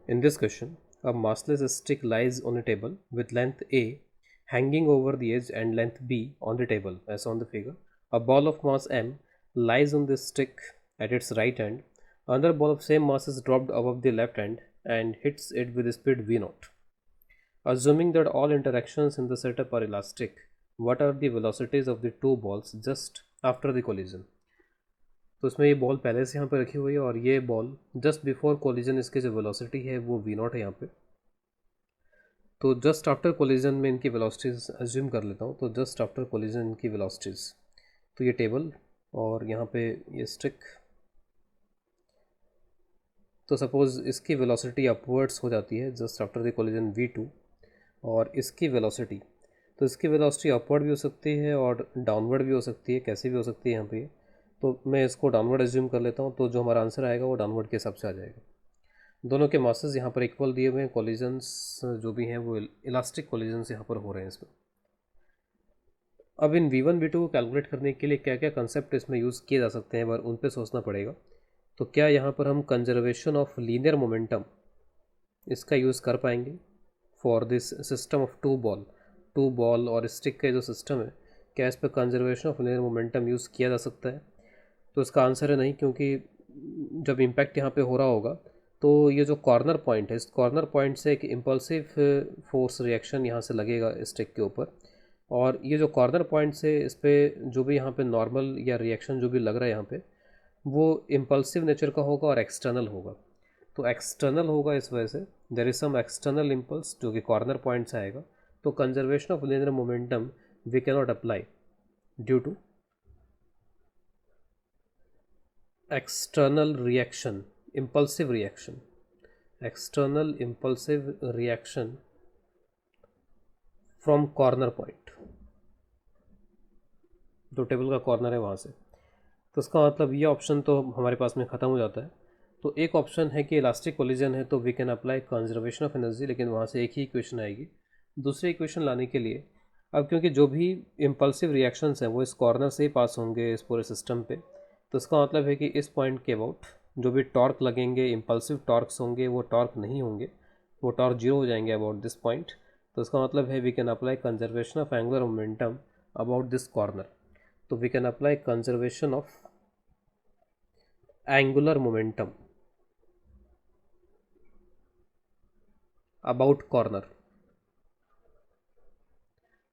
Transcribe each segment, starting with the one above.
In this question, a massless stick lies on a table with length A hanging over the edge and length B on the table, as on the figure. A ball of mass M lies on this stick at its right end. Another ball of same mass is dropped above the left end and hits it with a speed v0. Assuming that all interactions in the setup are elastic, what are the velocities of the two balls just after the collision? तो इसमें ये ball पहले से यहाँ पे रखी हुई है और ये बॉल जस्ट बिफोर कोलिजन इसकी जो वेलोसिटी है वो v0 है यहाँ पे। तो जस्ट आफ्टर कोलिजन में इनकी वेलोसिटीज़ अज्यूम कर लेता हूँ। तो जस्ट आफ्टर कोलिजन इनकी वेलोसिटीज़, तो ये टेबल और यहाँ पे ये स्टिक, तो सपोज़ इसकी वेलोसिटी अपवर्ड्स हो जाती है just after the collision v2 और इसकी वेलोसिटी, तो इसकी वेलोसिटी अपवर्ड भी हो सकती है और डाउनवर्ड भी हो सकती है, कैसी भी हो सकती है यहाँ पे। तो मैं इसको डाउनवर्ड एज्यूम कर लेता हूँ, तो जो हमारा आंसर आएगा वो डाउनवर्ड के हिसाब से आ जाएगा। दोनों के मासेस यहाँ पर इक्वल दिए हुए हैं, कोलिजन्स जो भी हैं वो इलास्टिक कोलिजन्स यहाँ पर हो रहे हैं इसमें। अब इन v1 v2 को कैलकुलेट करने के लिए क्या क्या कंसेप्ट इसमें यूज़ किए जा सकते हैं, बार उन पर सोचना पड़ेगा। तो क्या यहाँ पर हम कंजर्वेशन ऑफ लीनियर मोमेंटम इसका यूज़ कर पाएंगे for this system of two ball और स्टिक का जो सिस्टम है, क्या इस पर conservation of linear momentum use किया जा सकता है? तो इसका आंसर है नहीं, क्योंकि जब इम्पैक्ट यहाँ पे हो रहा होगा तो ये जो कॉर्नर पॉइंट है, इस कॉर्नर पॉइंट से एक इम्पल्सिव फोर्स रिएक्शन यहाँ से लगेगा स्टिक के ऊपर, और ये जो कॉर्नर पॉइंट से इस पर जो भी यहाँ पे नॉर्मल या रिएक्शन जो भी लग रहा है यहाँ पे, वो इम्पल्सिव नेचर का होगा और एक्सटर्नल होगा। तो एक्सटर्नल होगा, इस वजह से there is some external impulse जो कि कॉर्नर पॉइंट से आएगा। तो conservation of linear momentum we can not apply due to external reaction, impulsive reaction, external impulsive reaction from corner point, जो टेबल का कॉर्नर है वहाँ से। तो इसका मतलब ये ऑप्शन तो हमारे पास में ख़त्म हो जाता है। तो एक ऑप्शन है कि इलास्टिक कोलिजन है तो we can apply conservation of energy, लेकिन वहाँ से एक ही इक्वेशन आएगी। दूसरी इक्वेशन लाने के लिए, अब क्योंकि जो भी इम्पल्सिव रिएक्शंस हैं वो इस कॉर्नर से ही पास होंगे इस पूरे सिस्टम पे, तो इसका मतलब है कि इस पॉइंट के अबाउट जो भी टॉर्क लगेंगे, इम्पल्सिव टॉर्क्स होंगे, वो टॉर्क नहीं होंगे, वो टॉर्क जीरो हो जाएंगे अबाउट दिस पॉइंट। तो इसका मतलब है we can apply conservation of angular momentum about this corner. तो we can apply conservation of angular momentum about corner,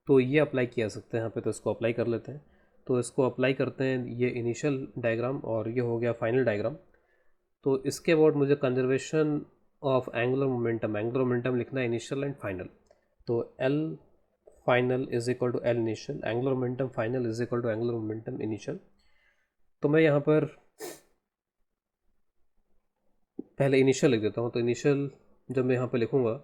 तो ये अप्लाई किया सकते हैं यहाँ पे। तो इसको अप्लाई कर लेते हैं। तो इसको अप्लाई करते हैं, ये इनिशियल डायग्राम और ये हो गया फाइनल डायग्राम। तो इसके बाद मुझे कंजर्वेशन ऑफ एंगुलर मोमेंटम लिखना है, इनिशियल एंड फाइनल। तो L final is equal to L initial, angular momentum final is equal to angular momentum initial. तो मैं यहाँ पर पहले इनिशियल लिख देता हूँ। तो इनिशियल जब मैं यहाँ पे लिखूँगा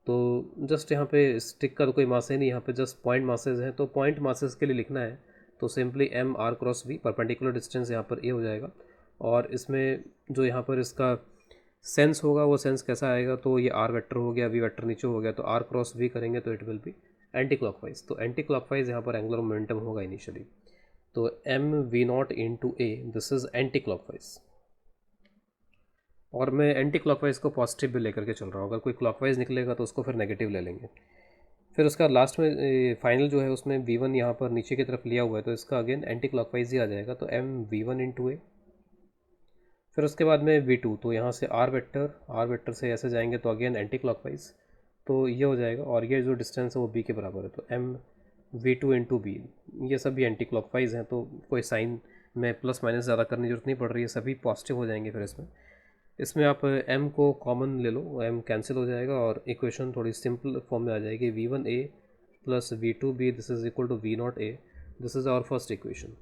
तो जस्ट यहाँ पे स्टिक का तो कोई मास है नहीं, यहाँ पे जस्ट पॉइंट मासेज हैं। तो पॉइंट मासेज के लिए लिखना है तो simply M R cross V, perpendicular distance यहाँ पर ए हो जाएगा। और इसमें जो यहाँ पर इसका सेंस होगा वो सेंस कैसा आएगा, तो ये आर वेक्टर हो गया, वी वेक्टर नीचे हो गया, तो आर क्रॉस वी करेंगे तो it will be anti clockwise. तो एंटी क्लॉकवाइज यहाँ पर एंगुलर मोमेंटम होगा इनिशियली। तो M V naught into A, this is anti clockwise, और मैं एंटी क्लॉकवाइज को पॉजिटिव भी लेकर के चल रहा हूँ। अगर कोई क्लॉकवाइज निकलेगा तो उसको फिर नेगेटिव ले लेंगे। फिर उसका लास्ट में फाइनल जो है उसमें v1 यहाँ पर नीचे की तरफ लिया हुआ है, तो इसका अगेन एंटी क्लॉकवाइज ही आ जाएगा। तो एम v1 इंटू ए, फिर उसके बाद में v2, तो यहाँ से आर वेक्टर से ऐसे जाएंगे तो अगेन एंटी क्लॉकवाइज, तो ये हो जाएगा। और ये जो डिस्टेंस है वो b के बराबर है, तो एम v2 इंटू बी, ये सभी एंटी क्लॉकवाइज हैं। तो कोई साइन में प्लस माइनस ज़्यादा करने की जरूरत नहीं पड़ रही है, सभी पॉजिटिव हो जाएंगे। फिर इसमें आप m को कॉमन ले लो, m कैंसिल हो जाएगा और इक्वेशन थोड़ी सिंपल फॉर्म में आ जाएगी। v1a plus v2b this is equal to v0a, this is our first equation.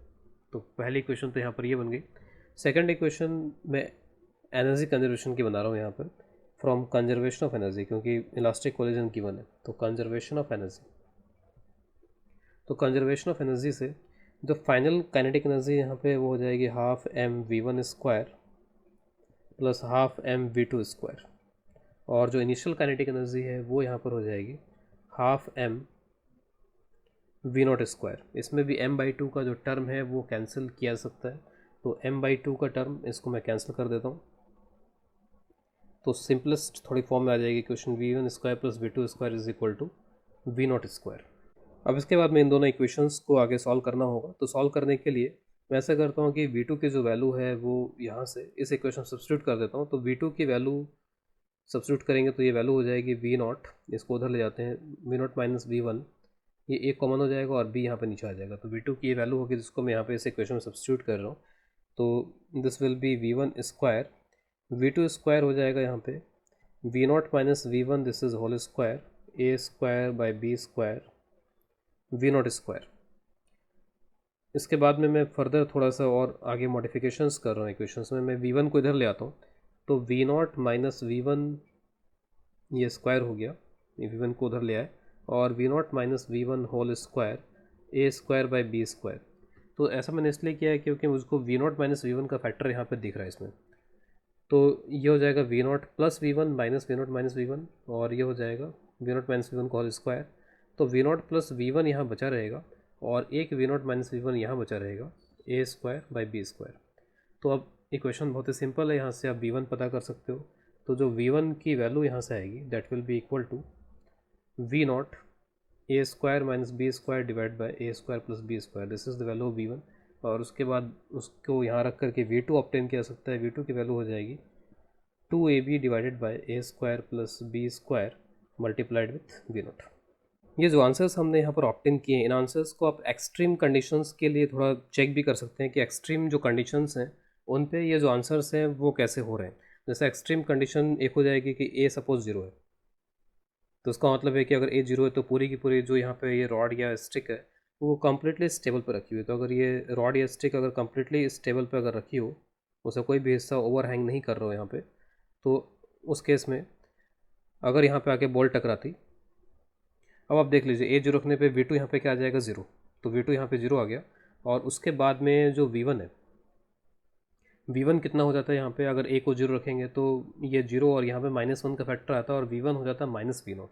तो पहली इक्वेशन तो यहाँ पर ये बन गई। सेकंड इक्वेशन मैं एनर्जी कंजर्वेशन की बना रहा हूँ यहाँ पर, फ्रॉम कंजर्वेशन ऑफ एनर्जी, क्योंकि इलास्टिक कोलिजन गिवन है। तो कंजर्वेशन ऑफ एनर्जी, तो कंजर्वेशन ऑफ एनर्जी से जो फाइनल काइनेटिक एनर्जी यहाँ पे वो हो जाएगी half M v1 square plus half M v2 square, और जो इनिशियल काइनेटिक एनर्जी है वो यहाँ पर हो जाएगी हाफ एम v0 स्क्वायर। इसमें भी m/2 का जो टर्म है वो कैंसिल किया जा सकता है, तो m/2 का टर्म इसको मैं कैंसिल कर देता हूँ। तो सिंपलेस्ट थोड़ी फॉर्म में आ जाएगी equation v1 square plus v2 square is equal to v0 square. अब इसके बाद में इन दोनों इक्वेशंस को आगे सॉल्व करना होगा। तो सॉल्व करने के लिए मैं ऐसा करता हूँ कि v2 की जो वैल्यू है वो यहाँ से इस इक्वेशन सब्स्टिट्यूट कर देता हूँ। तो v2 की वैल्यू सब्स्टिट्यूट करेंगे तो ये वैल्यू हो जाएगी v0, इसको उधर ले जाते हैं, v0 माइनस v1, ये एक कॉमन हो जाएगा और b यहाँ पे नीचे आ जाएगा। तो v2 की ये वैल्यू होगी जिसको मैं यहाँ पे इस इक्वेशन में सब्स्टिट्यूट कर रहा हूँ। तो this will be v1 square, v2 square हो जाएगा यहाँ पे v0 minus v1, this is whole square, a square by b square v0 square. इसके बाद में मैं फर्दर थोड़ा सा और आगे मॉडिफिकेशंस कर रहा हूँ इक्वेशंस में। मैं v1 को इधर ले आता हूँ, तो v0 माइनस v1 ये स्क्वायर हो गया, ये v1 को उधर ले आए, और v0 minus v1 whole square a square by b square. तो ऐसा मैंने इसलिए किया है क्योंकि मुझको v0 माइनस v1 का फैक्टर यहाँ पे दिख रहा है इसमें। तो ये हो जाएगा v0 plus v1 minus v0 minus v1, और ये हो जाएगा v0 माइनस v1 का होल स्क्वायर। तो v0 प्लस v1 यहाँ बचा रहेगा और एक v0 माइनस v1 यहाँ बचा रहेगा, a square by b square. तो अब इक्वेशन बहुत ही सिंपल है, यहाँ से आप v1 पता कर सकते हो। तो जो v1 की वैल्यू यहाँ से आएगी that will be equal to v0 a square minus b square divide by a square plus b square, this is the value of v1। और उसके बाद उसको यहाँ रख करके v2 ऑब्टेन किया सकता है। v2 की वैल्यू हो जाएगी 2ab divided by a square plus b square multiplied with v0। ये जो आंसर्स हमने यहाँ पर ऑप्टेन किए, इन आंसर्स को आप एक्सट्रीम कंडीशंस के लिए थोड़ा चेक भी कर सकते हैं कि एक्सट्रीम जो कंडीशंस हैं उन पे ये जो आंसर्स हैं वो कैसे हो रहे हैं। जैसे एक्सट्रीम कंडीशन एक हो जाएगी कि a सपोज 0 है, तो उसका मतलब है कि अगर a 0 है तो पूरी की पूरी जो यहाँ पे ये रॉड या स्टिक है वो कम्प्लीटली स्टेबल पर रखी हुई है। तो अगर ये रॉड या स्टिक अगर कम्प्लीटली स्टेबल पर अगर रखी हो, उसका कोई भी हिस्सा ओवर हैंग नहीं कर रहा हो यहाँ पे, तो उस केस में अगर यहाँ पे आके बॉल टकराती, अब आप देख लीजिए a 0 रखने पे v2 यहाँ पे क्या आ जाएगा 0, तो v2 यहाँ पे 0 आ गया। और उसके बाद में जो v1 है, v1 कितना हो जाता है यहाँ पे, अगर a को 0 रखेंगे तो ये 0 और यहाँ पे -1 का फैक्टर आता है और v1 हो जाता है माइनस v0।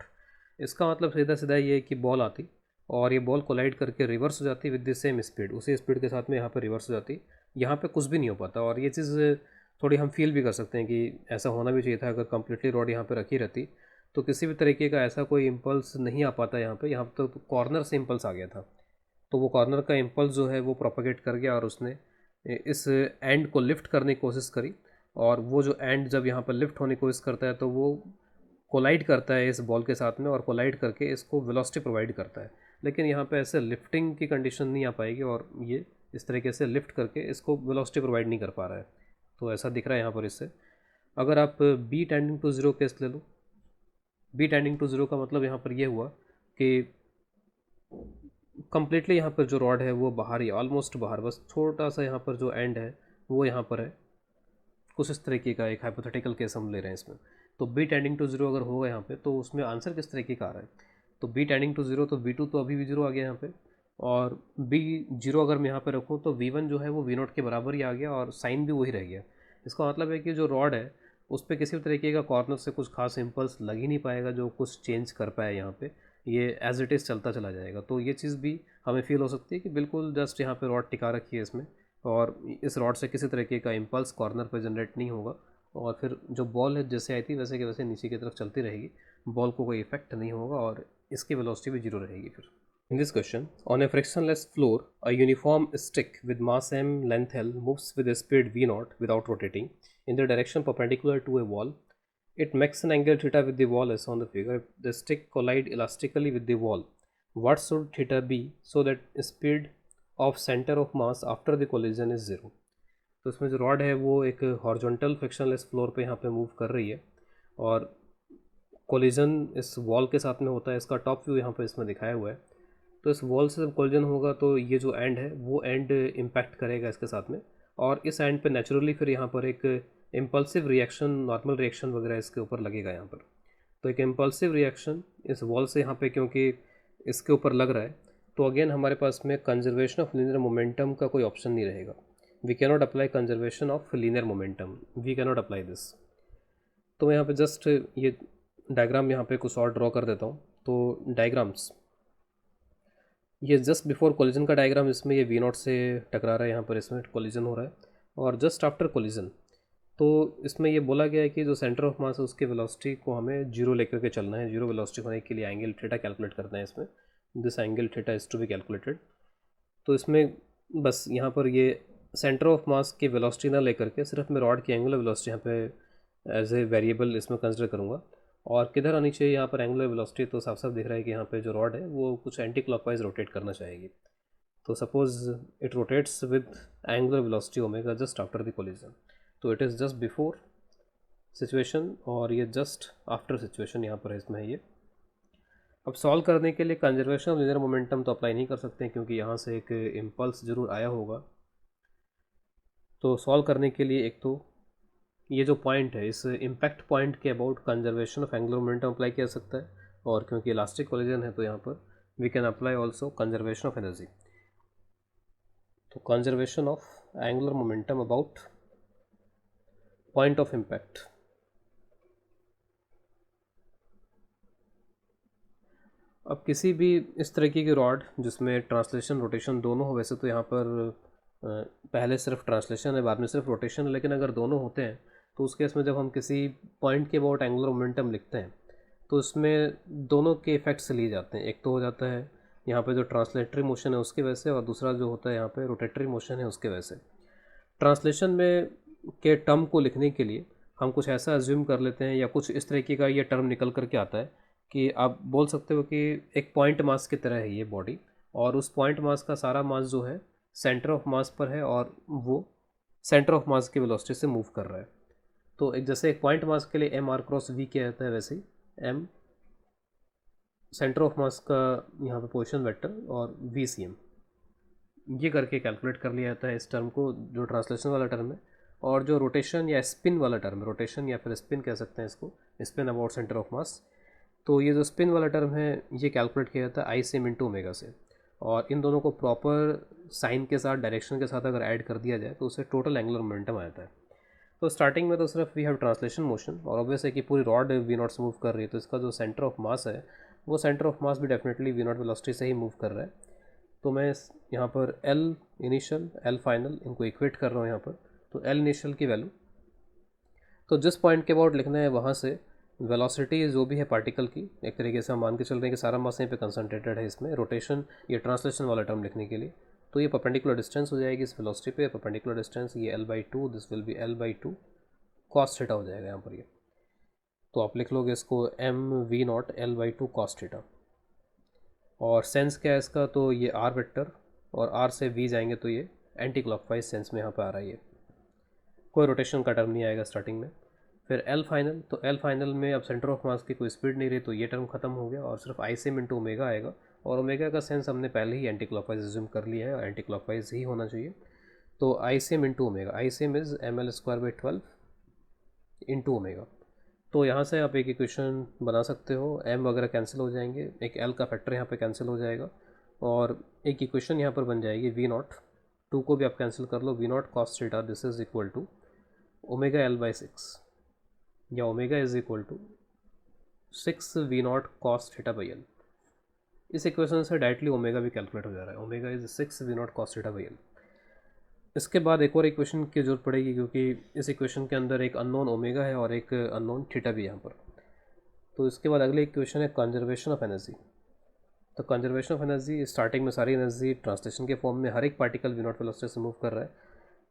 इसका मतलब सीधा सीधा ये है कि बॉल आती और ये बॉल कोलाइड करके रिवर्स हो जाती विद द सेम स्पीड, उसी स्पीड के साथ में यहाँ पर रिवर्स हो जाती, यहाँ पे कुछ भी नहीं हो पाता। और ये चीज़ थोड़ी हम फील भी कर सकते हैं कि ऐसा होना भी चाहिए था। अगर कम्प्लीटली रॉड यहाँ पर रखी रहती तो किसी भी तरीके का ऐसा कोई इम्पल्स नहीं आ पाता यहाँ पे। यहाँ तो कॉर्नर से इम्पल्स आ गया था, तो वो कॉर्नर का इम्पल्स जो है वो प्रोपागेट कर गया और उसने इस एंड को लिफ्ट करने की कोशिश करी। और वो जो एंड जब यहाँ पर लिफ्ट होने की कोशिश करता है तो वो कोलाइड करता है इस बॉल के साथ में और कोलाइड करके इसको वेलोसिटी प्रोवाइड करता है। लेकिन यहाँ पे ऐसे लिफ्टिंग की कंडीशन नहीं आ पाएगी और ये इस तरीके से लिफ्ट करके इसको वेलोसिटी प्रोवाइड नहीं कर पा रहा है। तो ऐसा दिख रहा है यहाँ पर इससे। अगर आप b टेंडिंग टू 0 केस ले लो, b टेंडिंग टू 0 का मतलब यहाँ पर ये हुआ कि कम्प्लीटली यहाँ पर जो रॉड है वो बाहर ही, ऑलमोस्ट बाहर, बस छोटा सा यहाँ पर जो एंड है वो यहाँ पर है। कुछ इस तरीके का एक हाइपोथेटिकल केस हम ले रहे हैं इसमें। तो b टेंडिंग टू 0 अगर होगा यहाँ पे तो उसमें आंसर किस तरीके का आ रहा है, तो b टेंडिंग टू 0, तो v2 तो अभी भी 0 आ गया यहाँ पे, और b 0 अगर मैं यहाँ पे रखूँ तो v1 जो है वो v0 के बराबर ही आ गया और साइन भी वही रह गया। इसका मतलब है कि जो रॉड है उस पर किसी भी तरीके का कॉर्नर से कुछ खास इम्पल्स लग ही नहीं पाएगा जो कुछ चेंज कर पाए यहाँ पे, ये एज इट इज़ चलता चला जाएगा। तो ये चीज़ भी हमें फील हो सकती है कि बिल्कुल जस्ट यहाँ पे रॉड टिका रखी है इसमें और इस रॉड से किसी तरीके का इम्पल्स कॉर्नर पर जनरेट नहीं होगा और फिर जो बॉल है जैसे आई थी वैसे के वैसे नीचे की तरफ चलती रहेगी, बॉल को कोई इफेक्ट नहीं होगा और इसकी वेलोसिटी भी 0 रहेगी फिर। In this question, on a frictionless floor, a uniform stick with mass m, length L moves with a speed v0 without rotating in the direction perpendicular to a wall. It makes an angle theta with the wall as on the figure. If the stick collide elastically with the wall, what should theta be so that speed of center of mass after the collision is 0? तो इसमें जो rod है वो एक horizontal frictionless floor पे यहाँ पे move कर रही है और कोलिजन इस वॉल के साथ में होता है। इसका टॉप व्यू यहाँ पे इसमें दिखाया हुआ है। तो इस वॉल से जब कोलिजन होगा तो ये जो एंड है वो एंड इम्पैक्ट करेगा इसके साथ में और इस एंड पे नेचुरली फिर यहाँ पर एक इम्पल्सिव रिएक्शन, नॉर्मल रिएक्शन वगैरह इसके ऊपर लगेगा यहाँ पर। तो एक इम्पल्सिव रिएक्शन इस वॉल से यहाँ पे क्योंकि इसके ऊपर लग रहा है तो अगेन हमारे पास में कंजर्वेशन ऑफ लीनियर मोमेंटम का कोई ऑप्शन नहीं रहेगा। We cannot apply conservation of linear momentum, we cannot apply this. तो मैं यहाँ पे जस्ट ये डायग्राम यहाँ पे कुछ और ड्रॉ कर देता हूँ। तो डायग्राम्स, ये जस्ट बिफोर कोलिजन का डायग्राम, इसमें ये v0 से टकरा रहा है, यहाँ पर इसमें कोलिजन हो रहा है और जस्ट आफ्टर कोलिजन तो इसमें ये बोला गया है कि जो सेंटर ऑफ मास है उसके वेलोसिटी को हमें जीरो लेकर के चलना है। जीरो वेलोसिटी होने के लिए एंगल थीटा कैलकुलेट करना है इसमें। This angle theta is to be calculated. तो इसमें बस यहाँ पर ये सेंटर ऑफ मास की वेलोसिटी ना लेकर के सिर्फ मैं रॉड की एंगुलर वेलोसिटी यहाँ पे एज ए वेरिएबल इसमें कंसिडर करूँगा। और किधर आनी चाहिए यहाँ पर एंगुलर वेलोसिटी, तो साफ साफ दिख रहा है कि यहाँ पे जो रॉड है वो कुछ एंटी क्लॉकवाइज रोटेट करना चाहेगी। तो suppose it rotates with angular velocity omega just after the collision, तो it is just before situation और ये जस्ट आफ्टर सिचुएशन यहाँ पर इसमें है ये। अब सॉल्व करने के लिए कंजर्वेशन ऑफ लीनियर मोमेंटम तो अप्लाई नहीं कर सकते क्योंकि यहाँ से एक इम्पल्स ज़रूर आया होगा। तो सॉल्व करने के लिए एक तो ये जो पॉइंट है इस इम्पैक्ट पॉइंट के about conservation of angular momentum apply किया जा सकता है, और क्योंकि इलास्टिक कोलिजन है तो यहाँ पर we can apply also conservation of energy. तो conservation of angular momentum about point of impact. अब किसी भी इस तरीके की रॉड जिसमें ट्रांसलेशन रोटेशन दोनों हो, वैसे तो यहाँ पर पहले सिर्फ ट्रांसलेशन है बाद में सिर्फ रोटेशन है, लेकिन अगर दोनों होते हैं तो उस केस में जब हम किसी पॉइंट के अबाउट एंगुलर मोमेंटम लिखते हैं तो इसमें दोनों के इफेक्ट्स लिए जाते हैं। एक तो हो जाता है यहाँ पे जो ट्रांसलेटरी मोशन है उसकी वजह से, और दूसरा जो होता है यहाँ पे रोटेटरी मोशन है उसके वजह से। ट्रांसलेशन में के टर्म को लिखने के लिए हम कुछ ऐसा अज्यूम कर लेते हैं या कुछ इस तरीके का ये टर्म निकल करके आता है कि आप बोल सकते हो कि एक पॉइंट मास की तरह है ये बॉडी, और उस पॉइंट मास का सारा मास जो है सेंटर ऑफ मास पर है और वो सेंटर ऑफ मास की वेलोसिटी से मूव कर रहा है। तो एक जैसे एक पॉइंट मास के लिए एम आर क्रॉस वी किया जाता है, वैसे ही एम सेंटर ऑफ मास का यहाँ पे पोजीशन वेक्टर और वी सी एम ये करके कैलकुलेट कर लिया जाता है इस टर्म को, जो ट्रांसलेशन वाला टर्म है। और जो रोटेशन या स्पिन वाला टर्म है, रोटेशन या फिर स्पिन कह सकते हैं इसको, spin about centre of mass, तो ये जो स्पिन वाला टर्म है ये कैलकुलेट किया जाता है आई सेम इंटू ओमेगा से। और इन दोनों को प्रॉपर साइन के साथ डायरेक्शन के साथ अगर ऐड कर दिया जाए तो उसे टोटल एंगुलर मोमेंटम आ जाता है। तो स्टार्टिंग में तो सिर्फ वी हैव ट्रांसलेशन मोशन, और ऑब्वियस है कि पूरी रॉड वी नॉट से मूव कर रही है तो इसका जो सेंटर ऑफ मास है वो सेंटर ऑफ मास भी डेफिनेटली वी नॉट वेलोसिटी से ही मूव कर रहा है। तो मैं यहाँ पर एल इनिशियल एल फाइनल इनको इक्वेट कर रहा हूँ यहाँ पर। तो एल इनिशियल की वैल्यू तो जिस पॉइंट के अबाउट लिखना है वहाँ से वेलोसिटी जो भी है पार्टिकल की, एक तरीके से हम मान के चल रहे हैं कि सारा मास यहीं पे कंसंट्रेटेड है इसमें। रोटेशन ये ट्रांसलेशन वाला टर्म लिखने के लिए तो ये परपेंडिकुलर डिस्टेंस हो जाएगी इस वेलोसिटी पे, परपेंडिकुलर डिस्टेंस ये L/2, this will B L/2 cos theta हो जाएगा यहाँ पर ये। तो आप लिख लोगे इसको mv0 L/2 कॉस थीटा। और सेंस क्या है इसका, तो ये r वेक्टर और r से v जाएंगे तो ये एंटी क्लॉकवाइज सेंस में यहाँ पर आ रहा है ये, कोई रोटेशन का टर्म नहीं आएगा स्टार्टिंग में। फिर एल फाइनल, तो एल फाइनल में अब सेंटर ऑफ मास की कोई स्पीड नहीं रही तो ये टर्म खत्म हो गया और सिर्फ आई सेम इंटू ओमेगा आएगा। और ओमेगा का सेंस हमने पहले ही एंटी क्लॉकवाइज एज्यूम कर लिया है और एंटी क्लॉकवाइज ही होना चाहिए। तो I same into omega, I same is ml²/12 into omega. तो यहाँ से आप एक इक्वेशन बना सकते हो, m वगैरह कैंसिल हो जाएंगे, एक l का फैक्टर यहाँ पे कैंसिल हो जाएगा और एक इक्वेशन यहाँ पर बन जाएगी v0, 2 को भी आप कैंसिल कर लो, v0 cos theta this is equal to omega L/6 या omega is equal to 6v0 cos theta by L. इस इक्वेशन से डायरेक्टली ओमेगा भी कैलकुलेट हो जा रहा है, omega is 6v0 cos theta by L. इसके बाद एक और इक्वेशन की जरूरत पड़ेगी क्योंकि इस इक्वेशन के अंदर एक अननोन ओमेगा है और एक अननोन थीटा भी है यहाँ पर। तो इसके बाद अगली इक्वेशन है कंजर्वेशन ऑफ एनर्जी। तो कंजर्वेशन ऑफ एनर्जी, स्टार्टिंग में सारी एनर्जी ट्रांसलेशन के फॉर्म में हर एक पार्टिकल वी नॉट वेलोसिटी से मूव कर रहा है।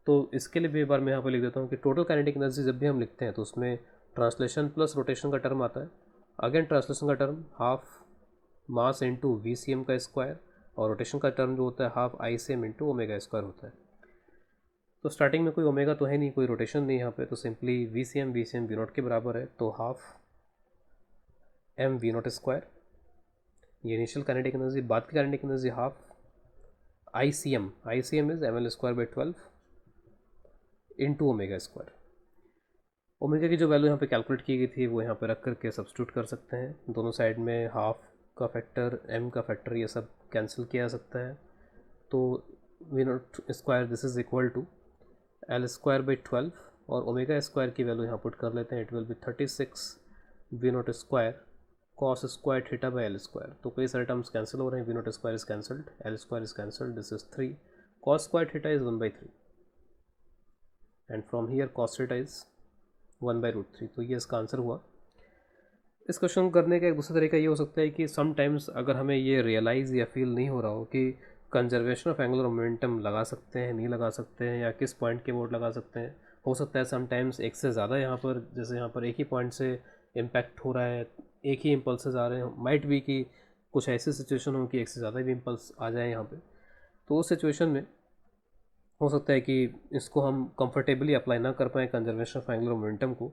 तो इसके लिए भी एक बार मैं यहाँ पर लिख देता हूँ कि टोटल काइनेटिक एनर्जी जब भी हम लिखते हैं तो उसमें ट्रांसलेशन प्लस रोटेशन का टर्म आता है। अगेन ट्रांसलेशन का term half mass into V C M का स्क्वायर, और रोटेशन का टर्म जो होता है half I C M into omega square होता है। तो स्टार्टिंग में कोई ओमेगा तो है नहीं, कोई रोटेशन नहीं यहाँ पे, तो simply V C M V naught के बराबर है, तो half M V naught square ये इनिशियल काइनेटिक एनर्जी। बाद की kinetic energy half I C M is ml²/12 into omega square. Omega की जो वैल्यू यहाँ पे कैलकुलेट की गई थी वो यहाँ पे रख करके सब्स्टिट्यूट कर सकते हैं। दोनों साइड में हाफ का फैक्टर m का फैक्टर ये सब कैंसिल किया जा सकता है। तो V naught square this is equal to L/12 और ओमेगा स्क्वायर की वैल्यू यहाँ पुट कर लेते हैं, it will be 36v0 square cos square theta by L²। तो कई सारे टर्म्स कैंसिल हो रहे हैं, v0 square is cancelled, L² is cancelled, this is 3 cos square theta is 1/3 and from here cos theta is 1/√3। तो ये इसका answer हुआ। इस क्वेश्चन करने का एक दूसरा तरीका ये हो सकता है कि समटाइम्स अगर हमें ये रियलाइज़ या फील नहीं हो रहा हो कि कंजर्वेशन ऑफ एंगुलर मोमेंटम लगा सकते हैं, नहीं लगा सकते हैं, या किस पॉइंट के बोर्ड लगा सकते हैं, हो सकता है समटाइम्स एक से ज़्यादा यहाँ पर, जैसे यहाँ पर एक ही पॉइंट से इम्पैक्ट हो रहा है, एक ही इम्पल्सेस आ रहे हैं, माइट भी कि कुछ ऐसी सिचुएशन हो कि एक से ज़्यादा भी इम्पल्स आ जाए यहाँ पे, तो उस सिचुएशन में हो सकता है कि इसको हम कंफर्टेबली अप्लाई ना कर पाएँ कंजर्वेशन ऑफ एंगुलर मोमेंटम को,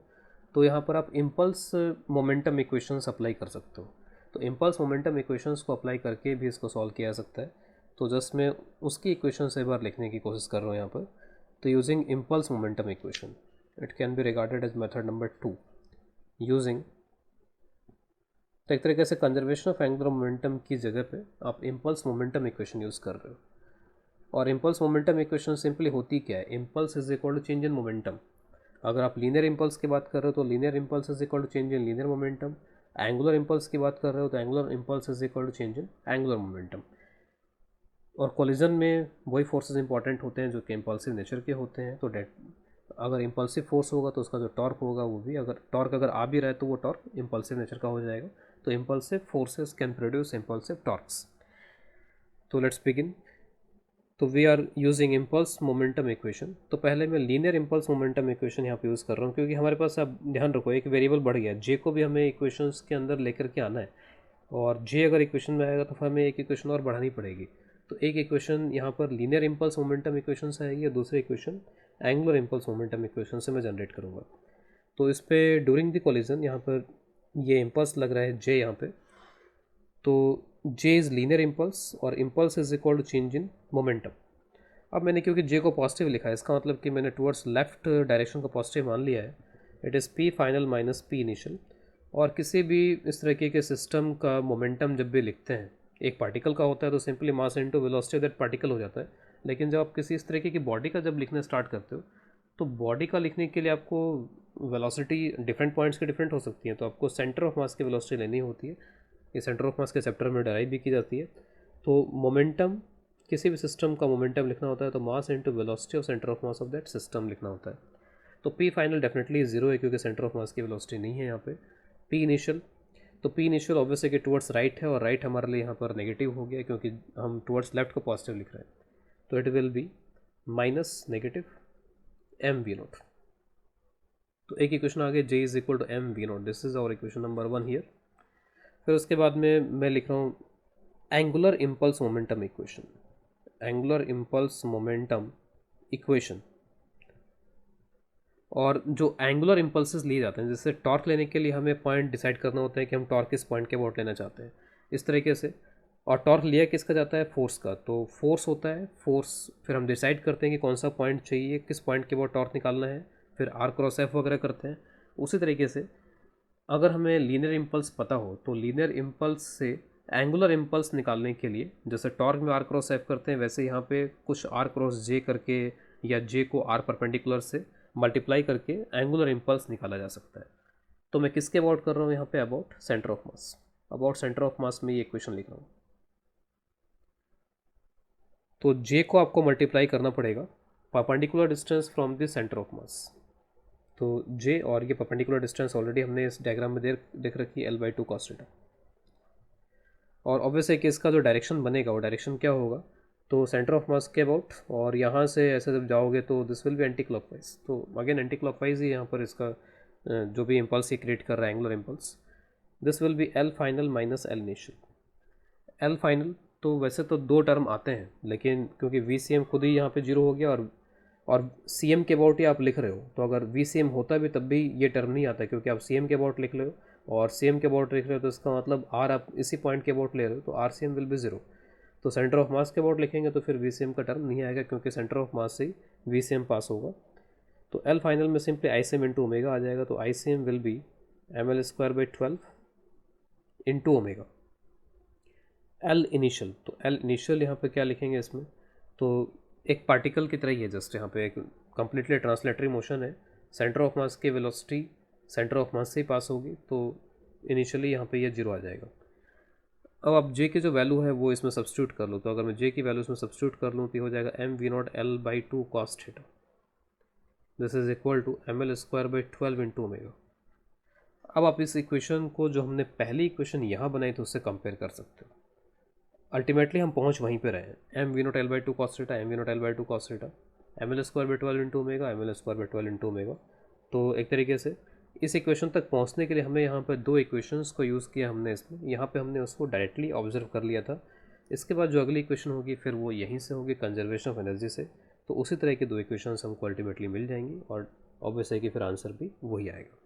तो यहाँ पर आप इम्पल्स मोमेंटम इक्वेशंस अप्लाई कर सकते हो। तो इम्पल्स मोमेंटम इक्वेशंस को अप्लाई करके भी इसको सॉल्व किया जा सकता है। तो जस्ट मैं उसकी इक्वेशन से एक बार लिखने की कोशिश कर रहा हूँ यहाँ पर। तो using impulse momentum equation, it can be regarded as method number 2 using, तो एक तरीके से कंजर्वेशन ऑफ एंगुलर मोमेंटम की जगह पे आप इम्पल्स मोमेंटम इक्वेशन यूज़ कर रहे हो। और इम्पल्स मोमेंटम इक्वेशन सिंपली होती क्या है, impulse is equal to change in momentum. अगर आप लीनियर इम्पल्स की बात कर रहे हो तो linear impulse is equal to change in linear momentum, angular impulse की बात कर रहे हो तो angular impulse is equal to change in angular momentum. और कोलिजन में वही फोर्सेस इंपॉर्टेंट होते हैं जो कि इम्पल्सिव नेचर के होते हैं। तो डेट अगर इम्पल्सिव फोर्स होगा तो उसका जो टॉर्क होगा वो भी, अगर टॉर्क अगर आ भी रहा है तो वो टॉर्क इम्पल्सिव नेचर का हो जाएगा। तो impulsive forces can produce impulsive torques. तो लेट्स बिगिन। तो we are using impulse momentum equation. तो पहले मैं लीनियर इम्पल्स मोमेंटम इक्वेशन यहाँ पे यूज़ कर रहा हूँ, क्योंकि हमारे पास, अब ध्यान रखो, एक वेरिएबल बढ़ गया, जे को भी हमें इक्वेशंस के अंदर लेकर के आना है, और जे अगर इक्वेशन में आएगा तो फिर हमें एक इक्वेशन और बढ़ानी पड़ेगी। तो एक इक्वेशन यहाँ पर लीनियर इम्पल्स मोमेंटम इक्वेशन से आएगी और दूसरी equation angular impulse momentum equation से मैं जनरेट करूँगा। तो इस पर ड्यूरिंग द कोलिजन यहाँ पर ये इम्पल्स लग रहा है जे यहाँ पे, तो जे इज़ लीनियर इम्पल्स और impulse is equal to change in momentum. अब मैंने क्योंकि जे को पॉजिटिव लिखा है, इसका मतलब कि मैंने टुवर्ड्स लेफ्ट डायरेक्शन को पॉजिटिव मान लिया है। It is P final minus P initial. और किसी भी इस तरीके के सिस्टम का मोमेंटम जब भी लिखते हैं, एक पार्टिकल का होता है तो simply mass into velocity of that particle हो जाता है। लेकिन जब आप किसी इस तरीके की बॉडी का जब लिखना स्टार्ट करते हो, तो बॉडी का लिखने के लिए आपको वेलोसिटी डिफरेंट पॉइंट्स की डिफरेंट हो सकती है, तो आपको सेंटर ऑफ मास की वेलोसिटी लेनी होती है। ये सेंटर ऑफ मास के चैप्टर में डराइव भी की जाती है। तो मोमेंटम, किसी भी सिस्टम का मोमेंटम लिखना होता है तो मास इनटू वेलोसिटी और centre of mass of that system लिखना होता है। तो पी फाइनल डेफिनेटली जीरो है क्योंकि सेंटर ऑफ मास की वेलोसिटी नहीं है यहाँ पे। पी इनिशियल, तो पी इनिशियल ऑब्वियसली कि टुवर्ड्स राइट है, और राइट हमारे लिए यहाँ पर नेगेटिव हो गया क्योंकि हम टुवर्ड्स लेफ्ट को पॉजिटिव लिख रहे हैं। तो it will be minus negative M V nought. तो एक इक्वेशन आ गया, J is equal to M V nought, this is our equation number 1 here. फिर उसके बाद में मैं लिख रहा हूँ angular impulse momentum equation, angular impulse momentum equation. और जो एंगुलर इम्पल्सेस लिए जाते हैं, जैसे टॉर्क लेने के लिए हमें पॉइंट डिसाइड करना होता है कि हम टॉर्क किस पॉइंट के अबाउट लेना चाहते हैं, इस तरीके से। और टॉर्क लिया किसका जाता है, फोर्स का, तो फोर्स होता है फोर्स, फिर हम डिसाइड करते हैं कि कौन सा पॉइंट चाहिए, किस पॉइंट के अबाउट टॉर्क निकालना है, फिर आर क्रॉस एफ वगैरह करते हैं। उसी तरीके से अगर हमें लीनियर इम्पल्स पता हो तो लीनियर इम्पल्स से एंगुलर इम्पल्स निकालने के लिए, जैसे टॉर्क में आर क्रॉस एफ करते हैं, वैसे यहाँ पे कुछ आर क्रॉस जे करके या जे को आर परपेंडिकुलर से मल्टीप्लाई करके एंगुलर इम्पल्स निकाला जा सकता है। तो मैं किसके अबाउट कर रहा हूँ यहाँ पे, about centre of mass. About centre of mass में ये इक्वेशन लिख रहा हूँ। तो जे को आपको मल्टीप्लाई करना पड़ेगा perpendicular distance from the centre of mass. तो जे, और ये परपेंडिकुलर डिस्टेंस ऑलरेडी हमने इस डायग्राम में देख रखी है, L/2 cos थीटा। और ऑब्वियसली कि इसका जो डायरेक्शन बनेगा वो डायरेक्शन क्या होगा, तो सेंटर ऑफ मास के अबाउट, और यहाँ से ऐसे जब जाओगे तो this will be anti clockwise. तो अगेन एंटी क्लॉकवाइज ही यहाँ पर इसका जो भी इम्पल्स ही क्रिएट कर रहा है, angular impulse, this will B L final minus L initial. L final, तो वैसे तो दो टर्म आते हैं, लेकिन क्योंकि VCM खुद ही यहाँ पे जीरो हो गया, और CM के अबाउट ही आप लिख रहे हो, तो अगर VCM होता भी तब भी ये टर्म नहीं आता क्योंकि आप CM के अबाउट लिख रहे हो, और CM के अबाउट लिख रहे हो तो इसका मतलब R आप इसी पॉइंट के अबाउट ले रहे हो, तो RCM विल बी जीरो। तो सेंटर ऑफ मास के अबाउट लिखेंगे तो फिर VCM का टर्म नहीं आएगा क्योंकि सेंटर ऑफ मास से ही VCM पास होगा। तो L फाइनल में सिंपली ICM इंटू ओमेगा आ जाएगा, तो ICM will be ml²/12 into omega. L initial, तो L इनिशियल यहाँ पे क्या लिखेंगे इसमें, तो एक पार्टिकल की तरह ही है, जस्ट यहाँ पे एक कंप्लीटली ट्रांसलेटरी मोशन है। सेंटर ऑफ मास की वेलोसिटी सेंटर ऑफ मास से ही पास होगी, तो इनिशियली यहाँ पे ये जीरो आ जाएगा। अब आप जे की जो वैल्यू है वो इसमें सब्स्टिट्यूट कर लो, तो अगर मैं जे की वैल्यू इसमें सब्स्टिट्यूट कर लूँ तो हो जाएगा mv0 L/2 cos theta. This is equal to ml²/12 × ω। अब आप इस इक्वेशन को जो हमने पहली इक्वेशन यहाँ बनाई थी उससे कंपेयर कर सकते हो। अल्टीमेटली हम पहुँच वहीं पे रहे हैं, mv0L/2 cos theta, mv0L/2 cos theta, ml²/12 × ω, ml²/12 × ω। तो एक तरीके से इस इक्वेशन तक पहुंचने के लिए हमें यहाँ पर दो इक्वेशंस को यूज़ किया हमने इसमें, यहाँ पे हमने उसको डायरेक्टली ऑब्जर्व कर लिया था। इसके बाद जो अगली इक्वेशन होगी फिर वो यहीं से होगी कंजर्वेशन ऑफ एनर्जी से। तो उसी तरह की दो इक्वेशंस हमको अल्टीमेटली मिल जाएंगी और ऑब्वियस है कि फिर आंसर भी वही आएगा।